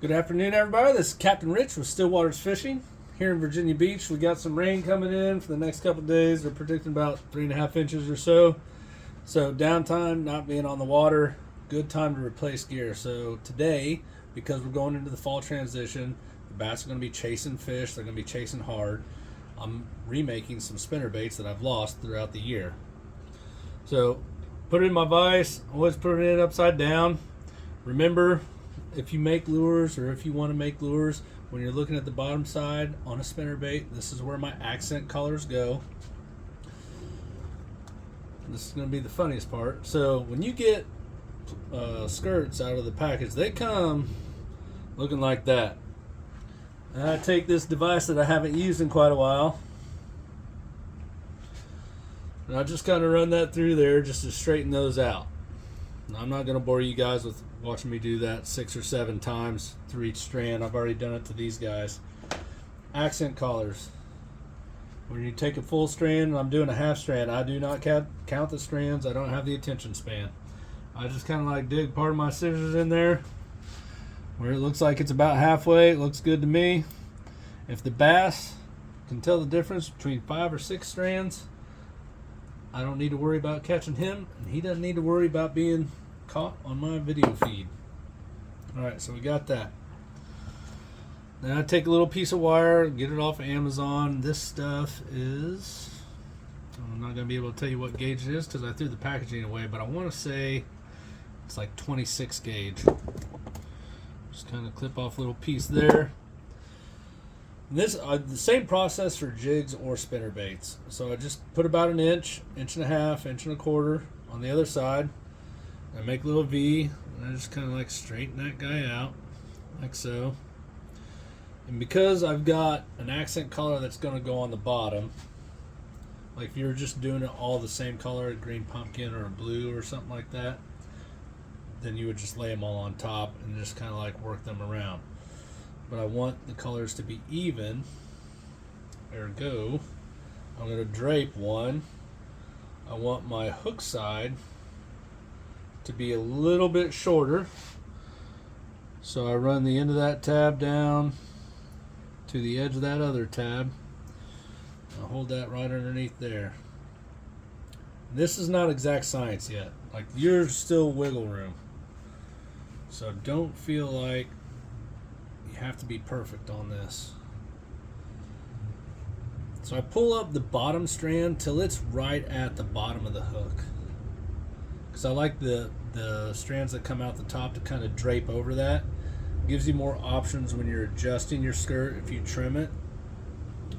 Good afternoon, everybody. This is Captain Rich with Stillwater's Fishing here in Virginia Beach. We got some rain coming in for the next couple of days. They're predicting about 3.5 inches or so. So downtime, not being on the water, good time to replace gear. So today, because we're going into the fall transition, the bass are going to be chasing fish. They're going to be chasing hard. I'm remaking some spinner baits that I've lost throughout the year. So put it in my vise. Always put it in upside down. Remember, if you make lures or if you want to make lures, when you're looking at the bottom side on a spinner bait, this is where my accent colors go. This is going to be the funniest part. So when you get skirts out of the package, they come looking like that. And I take this device that I haven't used in quite a while, and I just kind of run that through there just to straighten those out. Now, I'm not going to bore you guys with watching me do that 6 or 7 times through each strand. I've already done it to these guys. Accent collars. When you take a full strand and I'm doing a half strand, I do not count the strands. I don't have the attention span. I just kind of like dig part of my scissors in there where it looks like it's about halfway. It looks good to me. If the bass can tell the difference between 5 or 6 strands, I don't need to worry about catching him, and he doesn't need to worry about being caught on my video feed. Alright, so we got that. Then I take a little piece of wire, get it off of Amazon. This stuff is, I'm not going to be able to tell you what gauge it is because I threw the packaging away, but I want to say it's like 26 gauge. Just kind of clip off a little piece there. And this the same process for jigs or spinner baits. So I just put about an inch, inch and a half, inch and a quarter on the other side. I make a little V, and I just kind of like straighten that guy out, like so. And because I've got an accent color that's going to go on the bottom, like if you were just doing it all the same color, a green pumpkin or a blue or something like that, then you would just lay them all on top and just kind of like work them around. But I want the colors to be even. Ergo, I'm going to drape one. I want my hook side to be a little bit shorter. So I run the end of that tab down to the edge of that other tab. I'll hold that right underneath there. This is not exact science yet. Like, you're still wiggle room. So don't feel like you have to be perfect on this. So I pull up the bottom strand till it's right at the bottom of the hook, because I like the strands that come out the top to kind of drape over that. Gives you more options when you're adjusting your skirt if you trim it,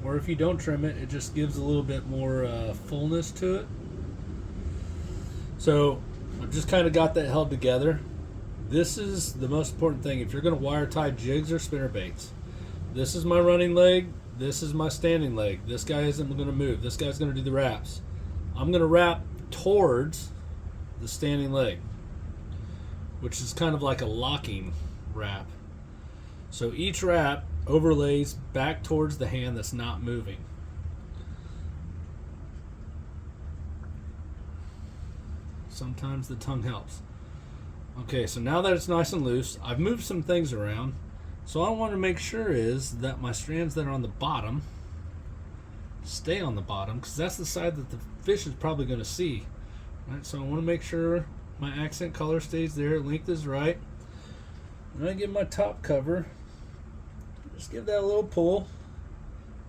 or if you don't trim it, it just gives a little bit more fullness to it. So I've just kind of got that held together. This is the most important thing if you're going to wire tie jigs or spinner baits. This is my running leg. This is my standing leg. This guy isn't going to move. This guy's going to do the wraps. I'm going to wrap towards the standing leg, which is kind of like a locking wrap. So each wrap overlays back towards the hand that's not moving. Sometimes the tongue helps. Okay, so now that it's nice and loose, I've moved some things around. So all I want to make sure is that my strands that are on the bottom stay on the bottom, because that's the side that the fish is probably going to see. Right, so I want to make sure my accent color stays there, length is right. And I get my top cover, just give that a little pull,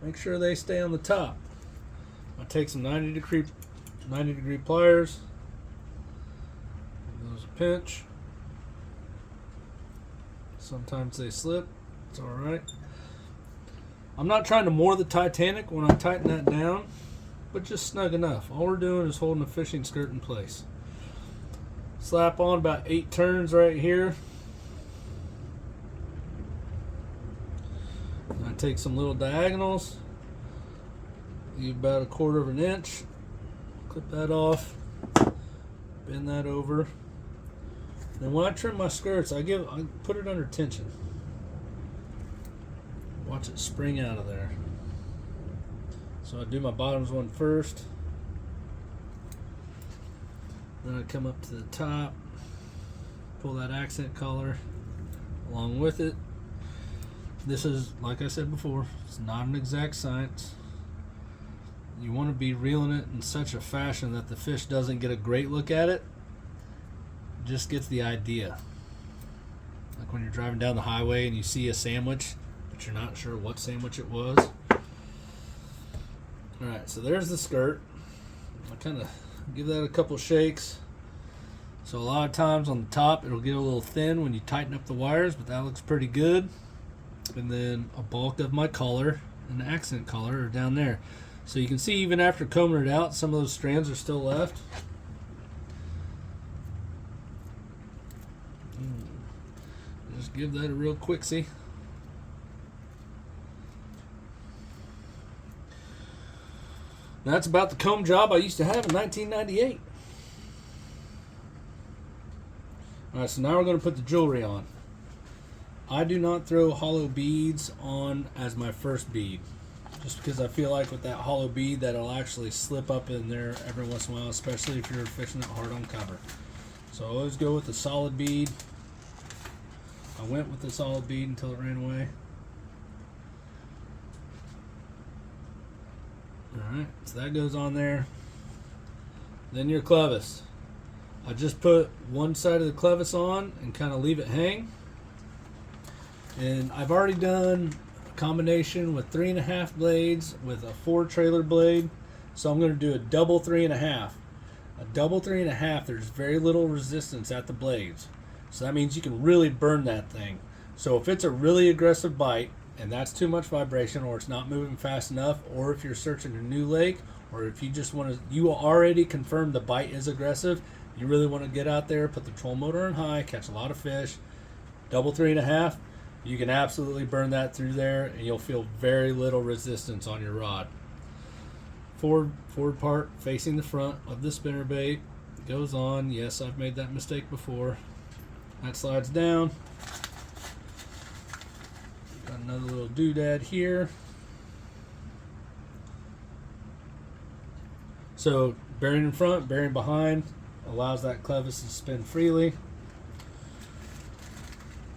make sure they stay on the top. I take some 90 degree pliers, give those a pinch. Sometimes they slip, it's alright. I'm not trying to moor the Titanic when I tighten that down, but just snug enough. All we're doing is holding the fishing skirt in place. Slap on about 8 turns right here. I take some little diagonals, leave about 1/4 of an inch, clip that off, bend that over. Then when I trim my skirts, I put it under tension. Watch it spring out of there. So I do my bottoms one first. Then I come up to the top, pull that accent collar along with it, this is, like I said before, it's not an exact science. You want to be reeling it in such a fashion that the fish doesn't get a great look at it, just gets the idea. Like when you're driving down the highway and you see a sandwich, but you're not sure what sandwich it was. Alright, so there's the skirt. I kind of give that a couple shakes. So a lot of times on the top it'll get a little thin when you tighten up the wires, but that looks pretty good. And then a bulk of my collar and the accent collar are down there. So you can see even after combing it out, some of those strands are still left. Just give that a real quick see. That's about the comb job I used to have in 1998. Alright, so now we're going to put the jewelry on. I do not throw hollow beads on as my first bead, just because I feel like with that hollow bead that it'll actually slip up in there every once in a while, especially if you're fishing it hard on cover. So I always go with the solid bead. I went with the solid bead until it ran away. Alright, so that goes on there. Then your clevis. I just put one side of the clevis on and kind of leave it hang. And I've already done a combination with 3.5 blades with a 4 trailer blade. So I'm going to do a double 3.5. A double 3.5, there's very little resistance at the blades. So that means you can really burn that thing. So if it's a really aggressive bite and that's too much vibration, or it's not moving fast enough, or if you're searching a new lake, or if you just want to, you already confirmed the bite is aggressive, you really want to get out there, put the trolling motor on high, catch a lot of fish, double 3.5, you can absolutely burn that through there and you'll feel very little resistance on your rod. Forward part facing the front of the spinnerbait goes on. Yes, I've made that mistake before. That slides down. Got another little doodad here. So bearing in front, bearing behind allows that clevis to spin freely.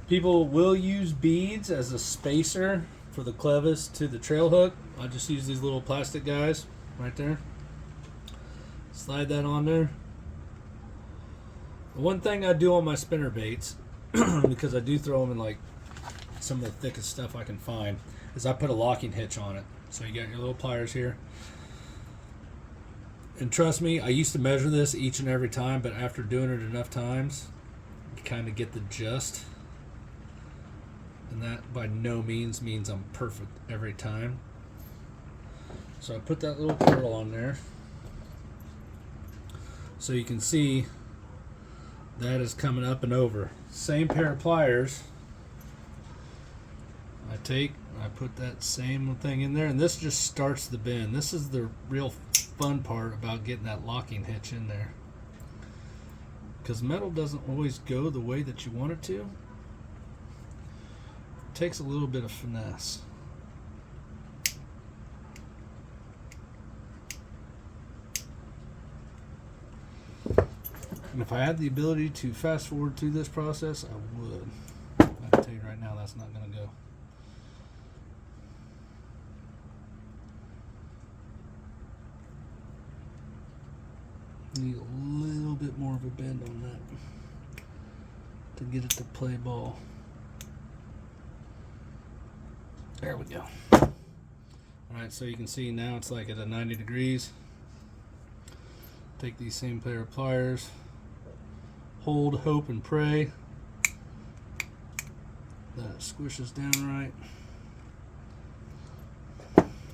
People will use beads as a spacer for the clevis to the trail hook. I just use these little plastic guys right there. Slide that on there. The one thing I do on my spinner baits, because I do throw them in like some of the thickest stuff I can find, is I put a locking hitch on it. So you got your little pliers here. And trust me, I used to measure this each and every time, but after doing it enough times, you kind of get the gist. And that by no means I'm perfect every time. So I put that little curl on there. So you can see that is coming up and over. Same pair of pliers. I put that same thing in there, and this just starts the bend. This is the real fun part about getting that locking hitch in there, because metal doesn't always go the way that you want it to. It takes a little bit of finesse. And if I had the ability to fast forward through this process, I would. I can tell you right now, that's not going to go. Need a little bit more of a bend on that to get it to play ball. There we go. Alright, so you can see now it's like at a 90 degrees. Take these same pair of pliers. Hold, hope, and pray that it squishes down right.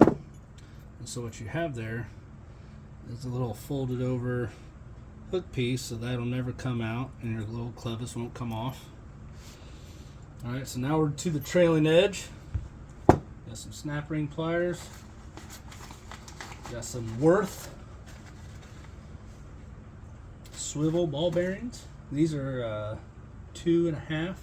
And so what you have there is a little folded over hook piece, so that'll never come out and your little clevis won't come off. Alright, so now we're to the trailing edge. Got some snap ring pliers. Got some Worth swivel ball bearings. These are 2.5.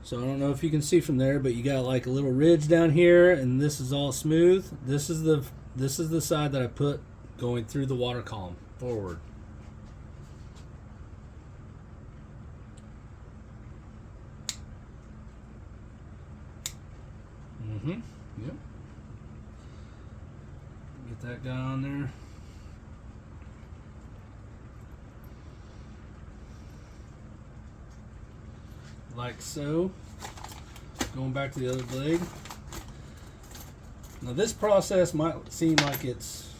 So I don't know if you can see from there, but you got like a little ridge down here, and this is all smooth. This is the side that I put going through the water column forward. Yep. Get that guy on there. Like so. Going back to the other blade. Now this process might seem like it's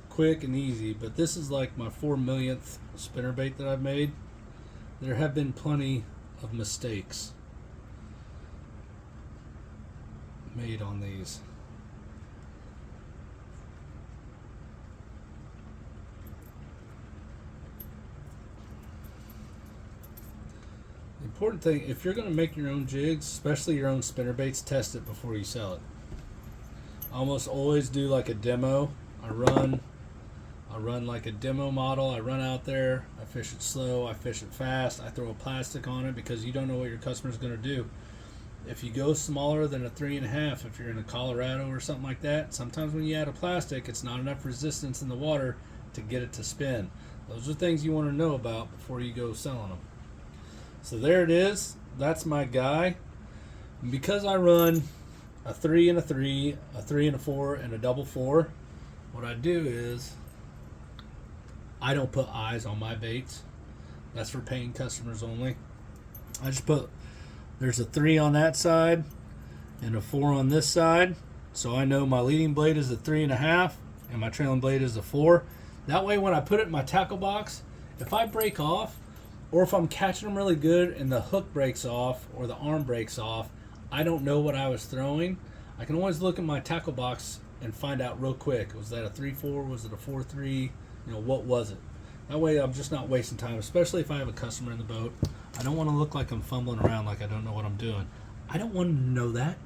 quick and easy, but this is like my 4 millionth spinnerbait that I've made. There have been plenty of mistakes made on these. The important thing, if you're going to make your own jigs, especially your own spinnerbaits, test it before you sell it. I almost always do like a demo. I run like a demo model. I run out there, I fish it slow, I fish it fast, I throw a plastic on it because you don't know what your customer's going to do. If you go smaller than a 3.5, if you're in a Colorado or something like that, sometimes when you add a plastic, it's not enough resistance in the water to get it to spin. Those are things you want to know about before you go selling them. So there it is. That's my guy. And because I run a 3 and a 3, a 3 and a 4, and a double 4, what I do is I don't put eyes on my baits. That's for paying customers only. I just put, there's a 3 on that side and a 4 on this side. So I know my leading blade is a 3.5 and my trailing blade is a 4. That way when I put it in my tackle box, if I break off, or if I'm catching them really good and the hook breaks off or the arm breaks off, I don't know what I was throwing. I can always look in my tackle box and find out real quick. Was that a 3-4? Was it a 4-3? You know, what was it? That way I'm just not wasting time, especially if I have a customer in the boat. I don't want to look like I'm fumbling around like I don't know what I'm doing. I don't want to know that.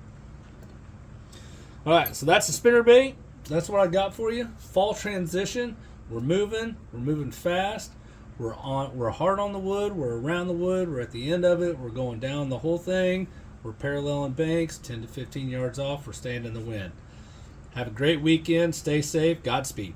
All right, so that's the spinnerbait. That's what I got for you. Fall transition. We're moving fast. We're hard on the wood, we're around the wood, we're at the end of it, we're going down the whole thing, we're paralleling banks, 10 to 15 yards off, we're staying in the wind. Have a great weekend, stay safe, Godspeed.